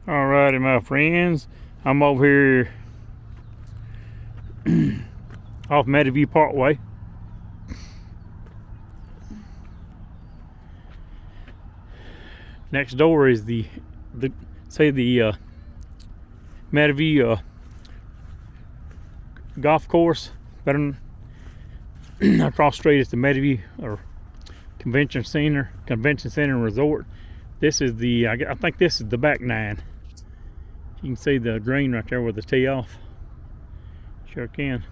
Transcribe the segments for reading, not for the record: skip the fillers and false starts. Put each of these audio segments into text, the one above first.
Alrighty, my friends, I'm over here off Meadowview Parkway. Next door is the Meadowview golf course. Better across the street is the Meadowview or Convention Center and Resort. This is the I think this is the back nine. You can see the green right there with the tee off. Sure can.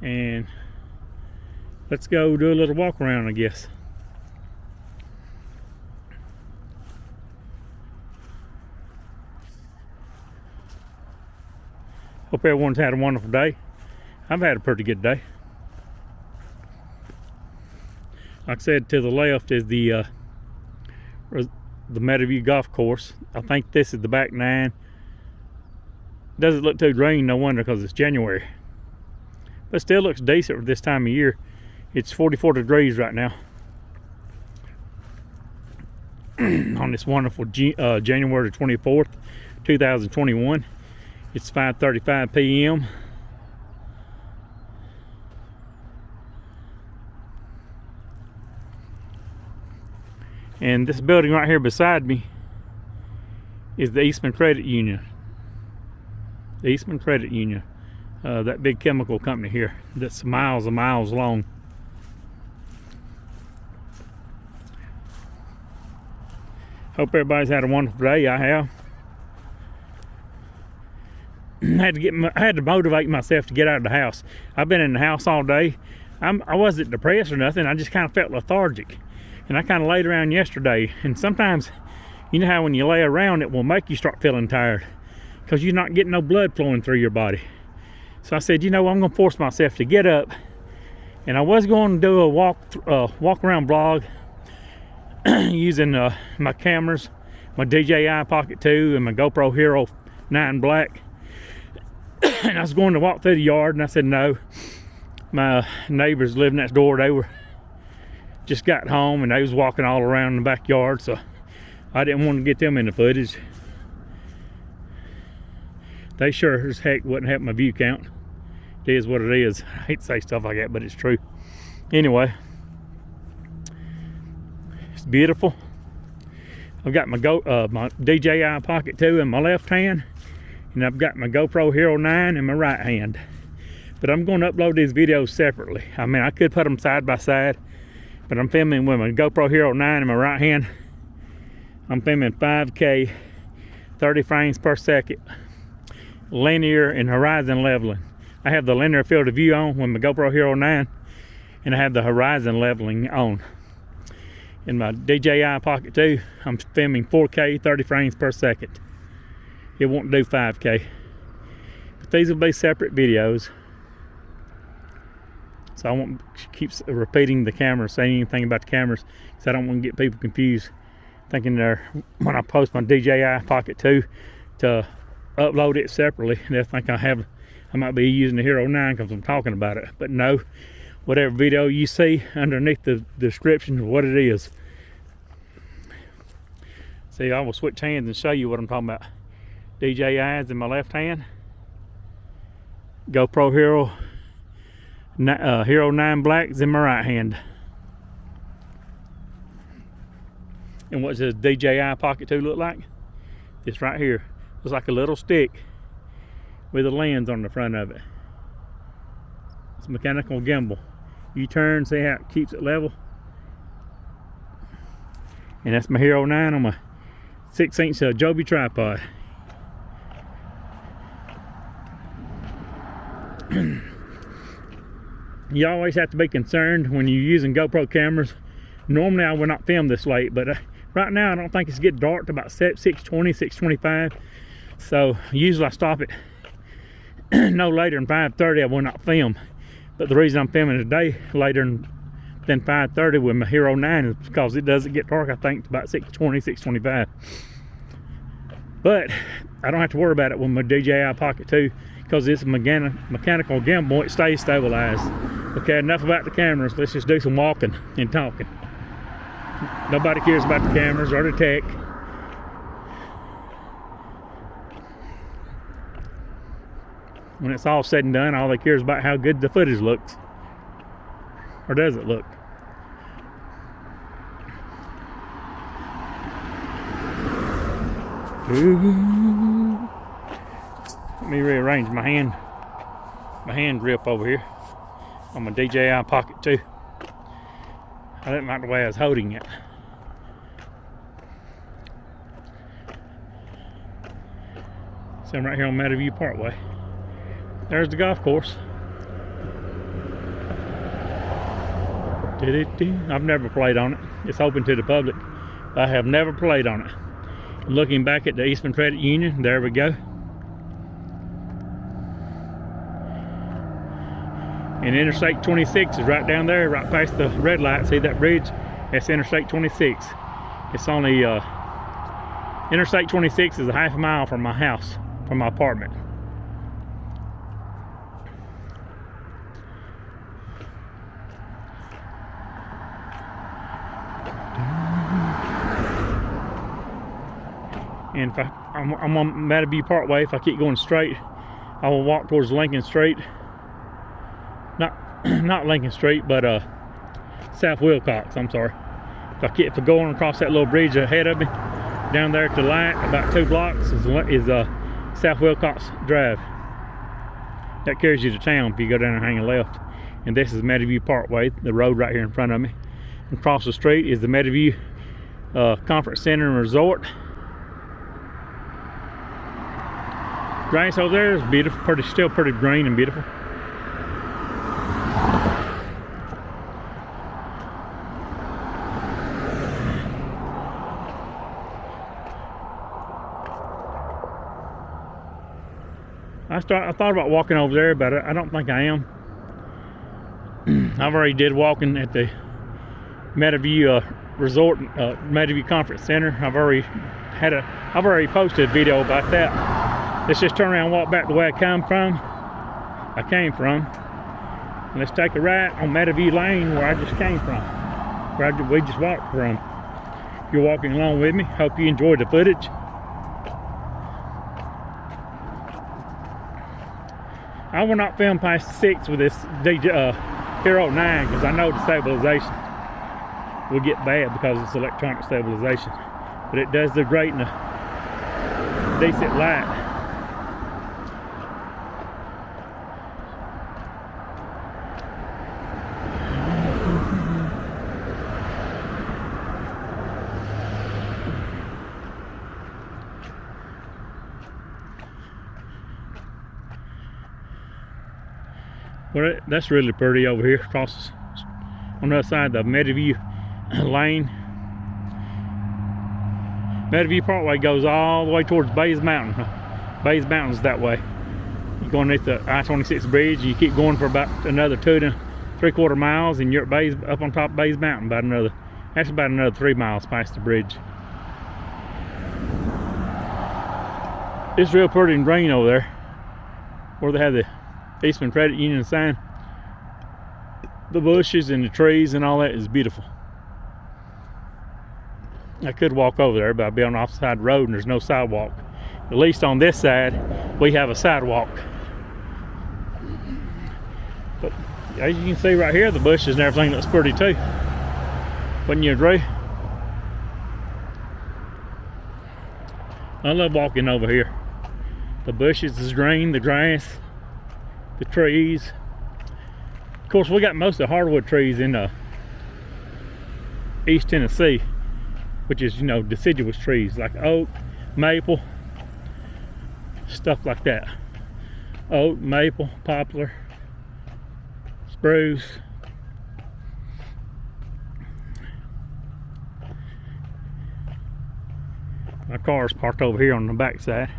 And let's go do a little walk around, I guess. Hope everyone's had a wonderful day. I've had a pretty good day. Like I said, to the left is the Meadowview golf course. I think this is the back nine. Doesn't look too green, no wonder, because it's January. But still looks decent for this time of year. It's 44 degrees right now on this wonderful January 24th, 2021. It's 5:35 p.m. And this building right here beside me is the Eastman Credit Union. The Eastman Credit Union. That big chemical company here that's miles and miles long. Hope everybody's had a wonderful day. I have. I had to motivate myself to get out of the house. I've been in the house all day. I wasn't depressed or nothing. I just kind of felt lethargic. And I kind of laid around yesterday. And sometimes, you know how when you lay around, it will make you start feeling tired because you're not getting no blood flowing through your body. So I said, you know, I'm going to force myself to get up. And I was going to do a walk around vlog using my cameras, my DJI Pocket 2 and my GoPro Hero 9 Black. And I was going to walk through the yard, and I said no. My neighbors live next door. They were just got home, and they was walking all around the backyard, so I didn't want to get them in the footage. They sure as heck wouldn't help my view count. It is what it is. I hate to say stuff like that, but it's true. Anyway, it's beautiful. I've got my DJI Pocket 2 in my left hand, and I've got my GoPro Hero 9 in my right hand. But I'm going to upload these videos separately. I mean, I could put them side by side, but I'm filming with my GoPro Hero 9 in my right hand. I'm filming 5K, 30 frames per second, linear and horizon leveling. I have the linear field of view on with my GoPro Hero 9, and I have the horizon leveling on. In my DJI Pocket 2, I'm filming 4K, 30 frames per second. It won't do 5K. But these will be separate videos. So I won't keep repeating the camera, saying anything about the cameras, because I don't want to get people confused, thinking when I post my DJI Pocket 2 to upload it separately, they'll think I might be using the Hero 9 because I'm talking about it. But no, whatever video you see underneath the description of what it is. See, I will switch hands and show you what I'm talking about. DJI is in my left hand. GoPro Hero 9 Black is in my right hand. And what does DJI Pocket 2 look like? This right here. Looks like a little stick with a lens on the front of it. It's a mechanical gimbal. You turn, see how it keeps it level? And that's my Hero 9 on my 6-inch Joby tripod. You always have to be concerned when you're using GoPro cameras. Normally I would not film this late, but right now I don't think it's getting dark to about 6:20, 6:25. So usually I stop it no later than 5:30. I will not film. But the reason I'm filming today later than 5:30 with my Hero 9 is because it doesn't get dark, I think, about 6:20, 6:25. But I don't have to worry about it with my DJI Pocket 2 because it's a mechanical gimbal. It stays stabilized. Okay, enough about the cameras. Let's just do some walking and talking. Nobody cares about the cameras or the tech. When it's all said and done, all they care is about how good the footage looks. Or does it look? Ooh. Let me rearrange my hand grip over here on my DJI Pocket 2. I didn't like the way I was holding it. So I'm right here on Meadowview Parkway. There's the golf course. I've never played on it. It's open to the public. I have never played on it. Looking back at the Eastman Credit Union, there we go. And Interstate 26 is right down there, right past the red light. See that bridge? That's Interstate 26. It's only, Interstate 26 is a half a mile from my house, from my apartment. And if I'm on Meadowview Parkway, if I keep going straight, I will walk towards Lincoln Street. Not Lincoln Street, but South Wilcox, I'm sorry. If I go on across that little bridge ahead of me, down there to the light, about 2 blocks is South Wilcox Drive. That carries you to town if you go down and hang a left. And this is Meadowview Parkway, the road right here in front of me. And across the street is the Meadowview Conference Center and Resort. Grass over there is beautiful, still pretty green and beautiful. I thought about walking over there, but I don't think I am. I've already did walking at the Meadowview Resort, Meadowview Conference Center. I've already posted a video about that. Let's just turn around and walk back the way I came from. And let's take a right on Meadowview Lane where I just came from. We just walked from. You're walking along with me. Hope you enjoyed the footage. I will not film past 6 with this DJI Hero 9 because I know the stabilization will get bad because it's electronic stabilization. But it does the great in a decent light. Well, that's really pretty over here across on the other side of the Meadowview Lane. Meadowview Parkway goes all the way towards Bays Mountain. Bays Mountain's that way. You're going underneath the I-26 bridge, and you keep going for about another 2 3/4 miles, and you're at Bays, up on top of Bays Mountain about another 3 miles past the bridge. It's real pretty and green over there, where they have the Eastman Credit Union sign. The bushes and the trees and all that is beautiful. I could walk over there, but I'd be on the opposite side of the road and there's no sidewalk. At least on this side, we have a sidewalk. But as you can see right here, the bushes and everything looks pretty too. Wouldn't you agree? I love walking over here. The bushes is green, the grass, the trees. Of course, we got most of the hardwood trees in East Tennessee, which is, you know, deciduous trees like oak, maple, stuff like that. Oak, maple, poplar, spruce. My car's parked over here on the back side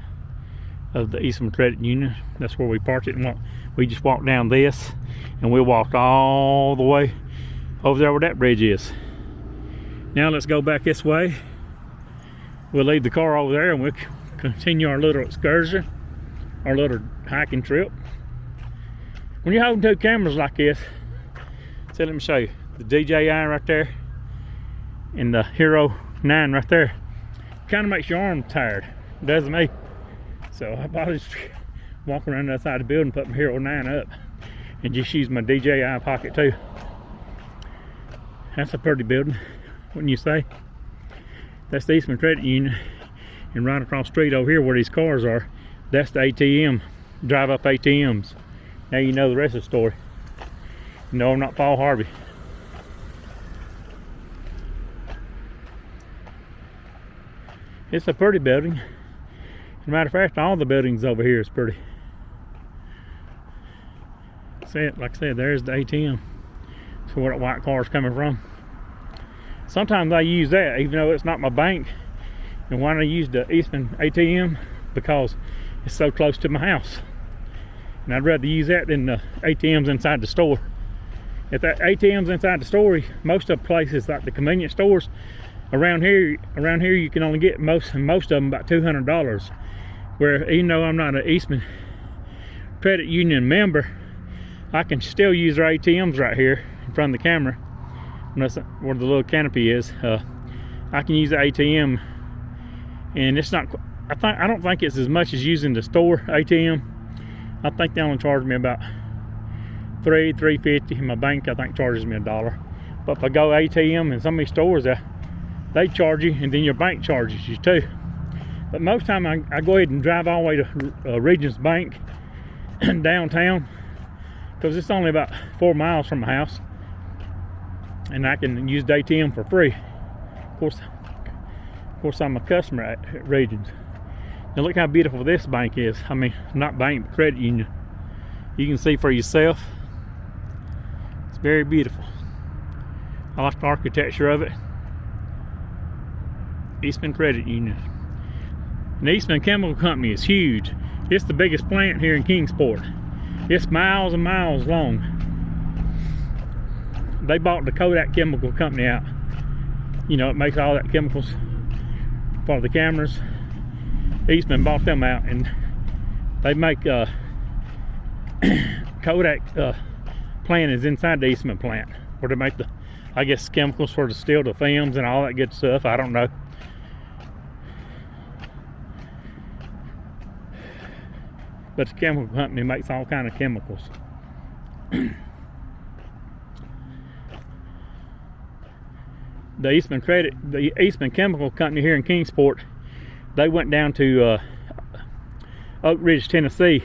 of the Eastman Credit Union. That's where we parked it, and we just walked down this, and we walked all the way over there where that bridge is. Now let's go back this way. We'll leave the car over there and we'll continue our little excursion, our little hiking trip. When you're holding 2 cameras like this, so let me show you. The DJI right there, And the Hero 9 right there kind of makes your arm tired, doesn't me? So I probably just walk around the outside of the building, put my Hero 9 up, and just use my DJI Pocket 2. That's a pretty building, wouldn't you say? That's the Eastman Credit Union, and right across the street over here where these cars are, that's the ATM, drive up ATMs. Now you know the rest of the story. No, I'm not Paul Harvey. It's a pretty building. As a matter of fact, all the buildings over here is pretty. Like I said, there's the ATM. That's where that white car's coming from. Sometimes I use that, even though it's not my bank. And why do I use the Eastman ATM? Because it's so close to my house. And I'd rather use that than the ATMs inside the store. If that ATM's inside the store, most of the places like the convenience stores around here you can only get most of them about $200. Where even though I'm not an Eastman Credit Union member, I can still use their ATMs right here in front of the camera. That's where the little canopy is. I can use the ATM, and it's not. I don't think it's as much as using the store ATM. I think they only charge me about $3.50. My bank, I think, charges me $1. But if I go ATM in some of these stores, they charge you, and then your bank charges you too. But most time I go ahead and drive all the way to Regions Bank downtown, because it's only about 4 miles from my house, and I can use the ATM for free. Of course, I'm a customer at Regions. Now look how beautiful this bank is. I mean, not bank, but credit union. You can see for yourself. It's very beautiful. I like the architecture of it. Eastman Credit Union. And the Eastman Chemical Company is huge. It's the biggest plant here in Kingsport. It's miles and miles long. They bought the Kodak Chemical Company out. You know, it makes all that chemicals for the cameras. Eastman bought them out, and they make Kodak plant is inside the Eastman plant, where they make the, I guess, chemicals for the still, the films and all that good stuff. I don't know. But the chemical company makes all kind of chemicals. The Eastman Chemical Company here in Kingsport, they went down to Oak Ridge, Tennessee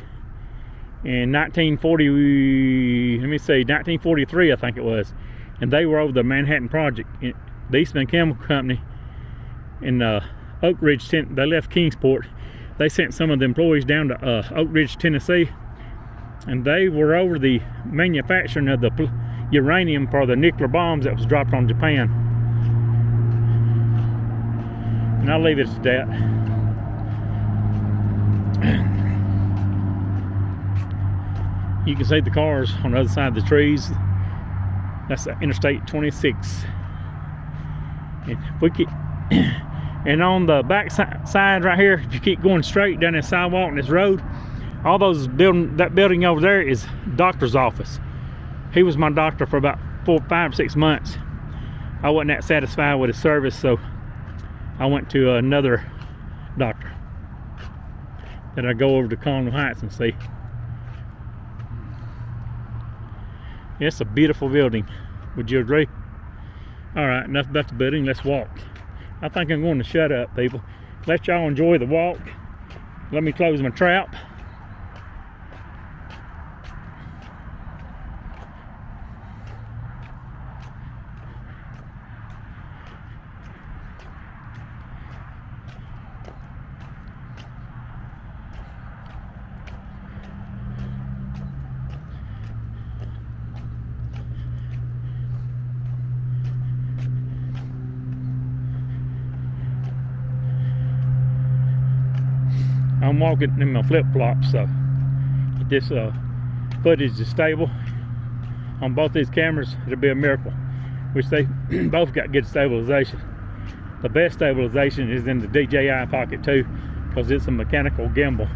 in 1943, I think it was. And they were over the Manhattan Project. The Eastman Chemical Company in Oak Ridge, they left Kingsport. They sent some of the employees down to Oak Ridge, Tennessee, and they were over the manufacturing of the uranium for the nuclear bombs that was dropped on Japan. And I'll leave it at that. You can see the cars on the other side of the trees. That's Interstate 26. And if we keep, and on the back side right here, if you keep going straight down this sidewalk and this road, all those that building over there is doctor's office. He was my doctor for about 4, 5, 6 months. I wasn't that satisfied with his service, so I went to another doctor that I go over to Colonial Heights and see. It's a beautiful building. Would you agree? Alright, enough about the building, let's walk. I think I'm going to shut up, people. Let y'all enjoy the walk. Let me close my trap. I'm walking in my flip-flops, so if this footage is stable on both these cameras, it'll be a miracle. Which they both got good stabilization. The best stabilization is in the DJI Pocket 2 because it's a mechanical gimbal.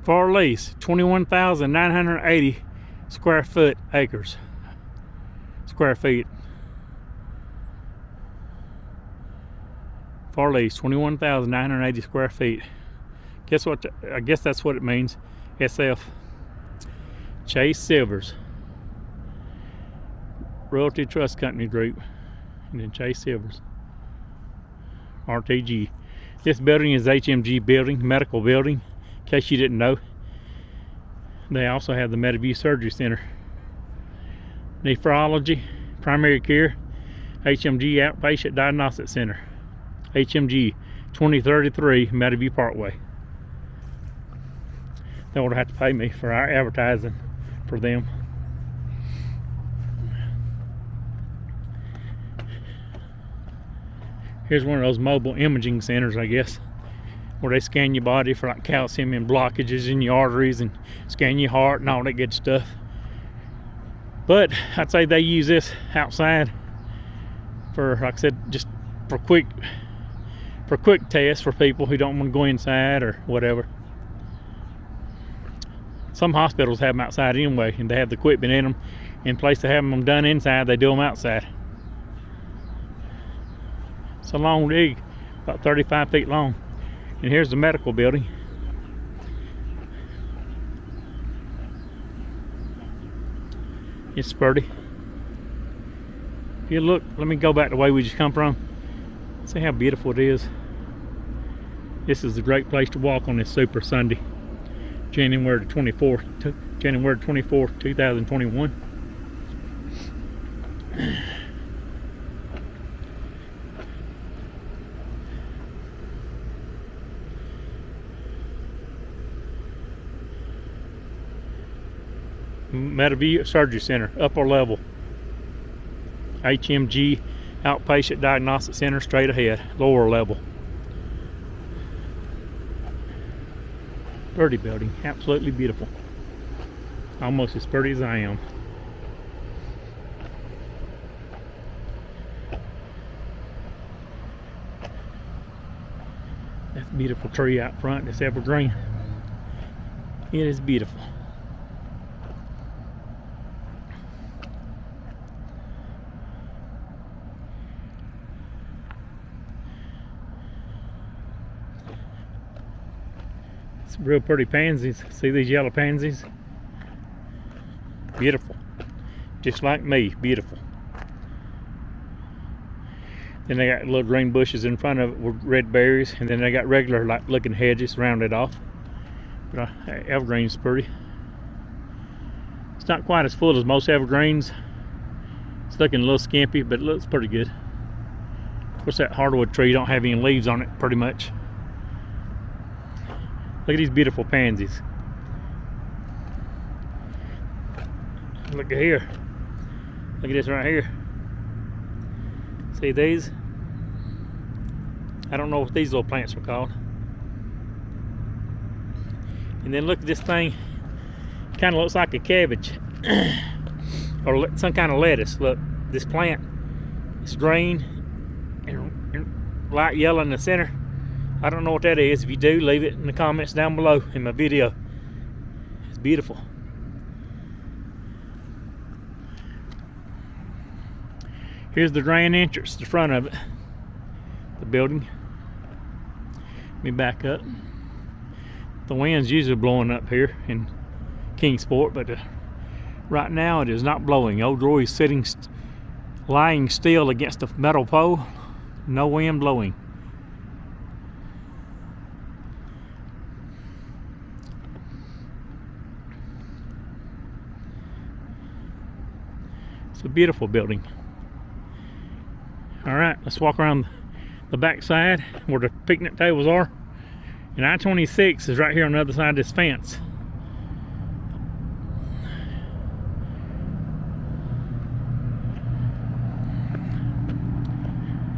For lease, 21,980 square feet. For lease, 21,980 square feet. Guess what? I guess that's what it means. SF. Chase Silvers Realty Trust Company Group, and then Chase Silvers RTG. This building is HMG building, medical building. In case you didn't know, they also have the Meadowview Surgery Center, nephrology, primary care, HMG Outpatient Diagnostic Center, HMG 2033 Meadowview Parkway. They would have to pay me for our advertising for them. Here's one of those mobile imaging centers, I guess, where they scan your body for like calcium and blockages in your arteries and scan your heart and all that good stuff. But I'd say they use this outside for, like I said, just for quick tests for people who don't want to go inside or whatever. Some hospitals have them outside anyway, and they have the equipment in them. In place of having them done inside, they do them outside. It's a long rig, about 35 feet long. And here's the medical building. It's pretty. If you look, let me go back the way we just come from. See how beautiful it is. This is a great place to walk on this Super Sunday, January 24th, 2021. Meadowview Surgery Center, upper level. HMG Outpatient Diagnostic Center, straight ahead, lower level. Pretty building, absolutely beautiful. Almost as pretty as I am. That's a beautiful tree out front, this evergreen. It is beautiful. Real pretty pansies. See these yellow pansies? Beautiful. Just like me, beautiful. Then they got little green bushes in front of it with red berries, and then they got regular like looking hedges rounded off. But evergreen's pretty. It's not quite as full as most evergreens. It's looking a little skimpy, but it looks pretty good. Of course, that hardwood tree don't have any leaves on it pretty much. Look at these beautiful pansies. Look at here. Look at this right here. See these? I don't know what these little plants are called. And then look at this thing. Kind of looks like a cabbage. Or some kind of lettuce. Look, this plant. It's green and light yellow in the center. I don't know what that is. If you do, leave it in the comments down below in my video. It's beautiful. Here's the grand entrance, the front of it, the building. Let me back up. The wind's usually blowing up here in Kingsport, but right now it is not blowing. Old Roy is sitting, lying still against a metal pole. No wind blowing. It's a beautiful building. All right, let's walk around the back side where the picnic tables are. And I-26 is right here on the other side of this fence.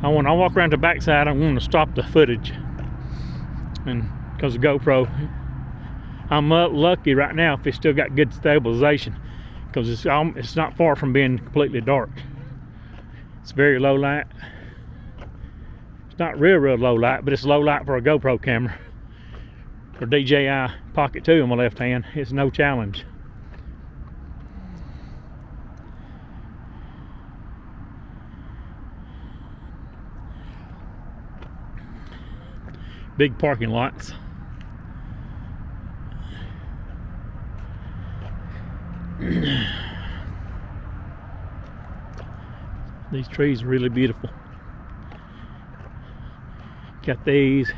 When I walk around the back side, I'm going to stop the footage, and because of GoPro, I'm lucky right now if it's still got good stabilization, because it's not far from being completely dark. It's very low light. It's not real low light, but it's low light for a GoPro camera. For DJI Pocket 2 on my left hand, it's no challenge. Big parking lots. These trees are really beautiful. Got these.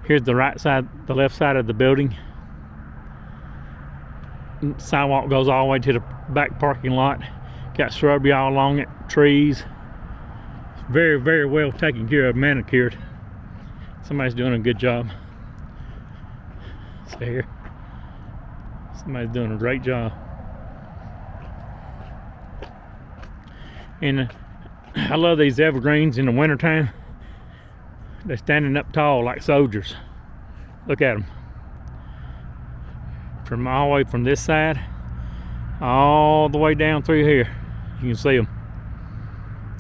Here's the right side, the left side of the building. Sidewalk goes all the way to the back parking lot. Got shrubbery all along it, trees. Very, very well taken care of, manicured. Somebody's doing a good job. See here. Somebody's doing a great job. And I love these evergreens in the wintertime. They're standing up tall like soldiers. Look at them. From all the way from this side, all the way down through here. You can see them.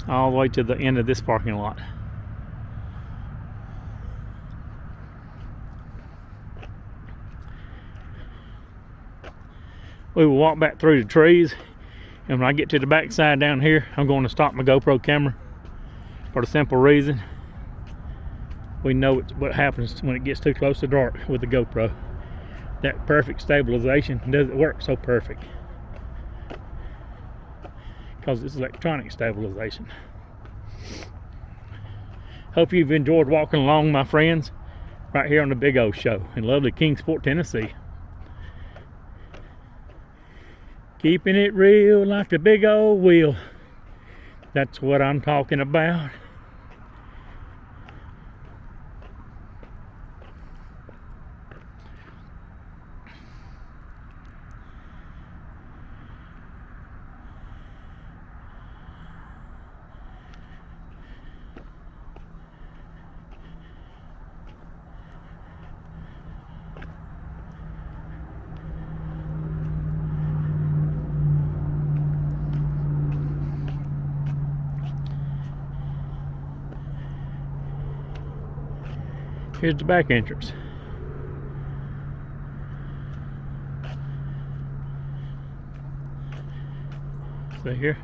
All the way to the end of this parking lot. We will walk back through the trees, and when I get to the back side down here, I'm going to stop my GoPro camera for the simple reason we know what happens when it gets too close to dark with the GoPro. That perfect stabilization doesn't work so perfect because it's electronic stabilization. Hope you've enjoyed walking along, my friends, right here on the Big O Show in lovely Kingsport, Tennessee. Keeping it real like the big old wheel. That's what I'm talking about. Here's the back entrance. See here?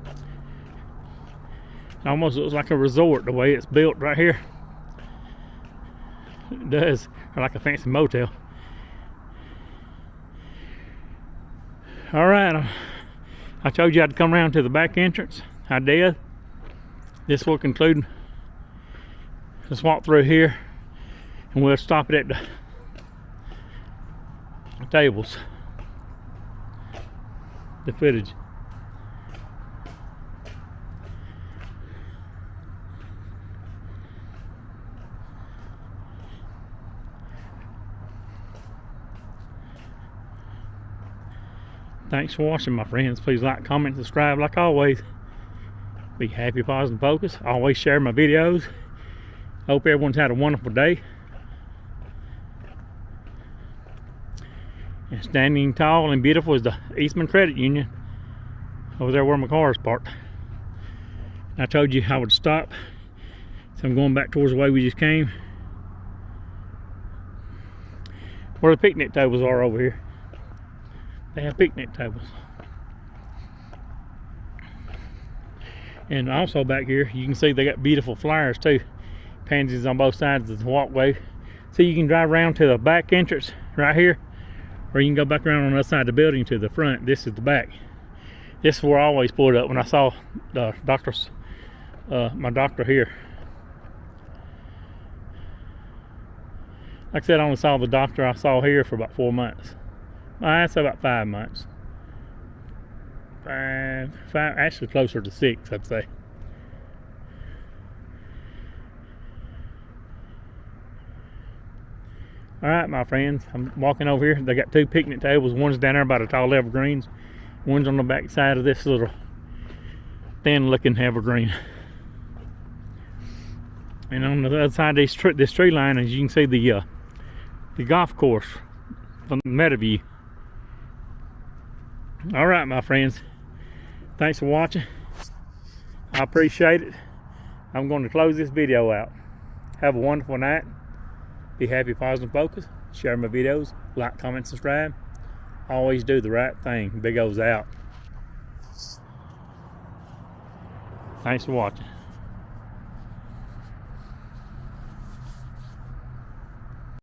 It almost looks like a resort the way it's built right here. It does, or like a fancy motel. All right, I told you I'd come around to the back entrance. I did. This will conclude this walk through here. And we'll stop it at the tables, the footage. Thanks for watching, my friends. Please like, comment, subscribe like always. Be happy, positive, focus. Always share my videos. Hope everyone's had a wonderful day. And standing tall and beautiful is the Eastman Credit Union over there where my car is parked. I told you I would stop, so I'm going back towards the way we just came. Where the picnic tables are over here. They have picnic tables. And also back here, you can see they got beautiful flowers too. Pansies on both sides of the walkway. So you can drive around to the back entrance right here, or you can go back around on the other side of the building to the front. This is the back. This is where I always pulled up when I saw the doctor's, my doctor here. Like I said, I only saw the doctor I saw here for about 4 months. I'd say about 5 months. Five, actually closer to 6, I'd say. All right, my friends, I'm walking over here. They got 2 picnic tables. One's down there by the tall evergreens. One's on the back side of this little thin-looking evergreen. And on the other side of this tree line, as you can see, the golf course from Meadowview. All right, my friends, thanks for watching. I appreciate it. I'm going to close this video out. Have a wonderful night. Be happy, positive, focused. Share my videos. Like, comment, subscribe. Always do the right thing. Big O's out. Thanks for watching.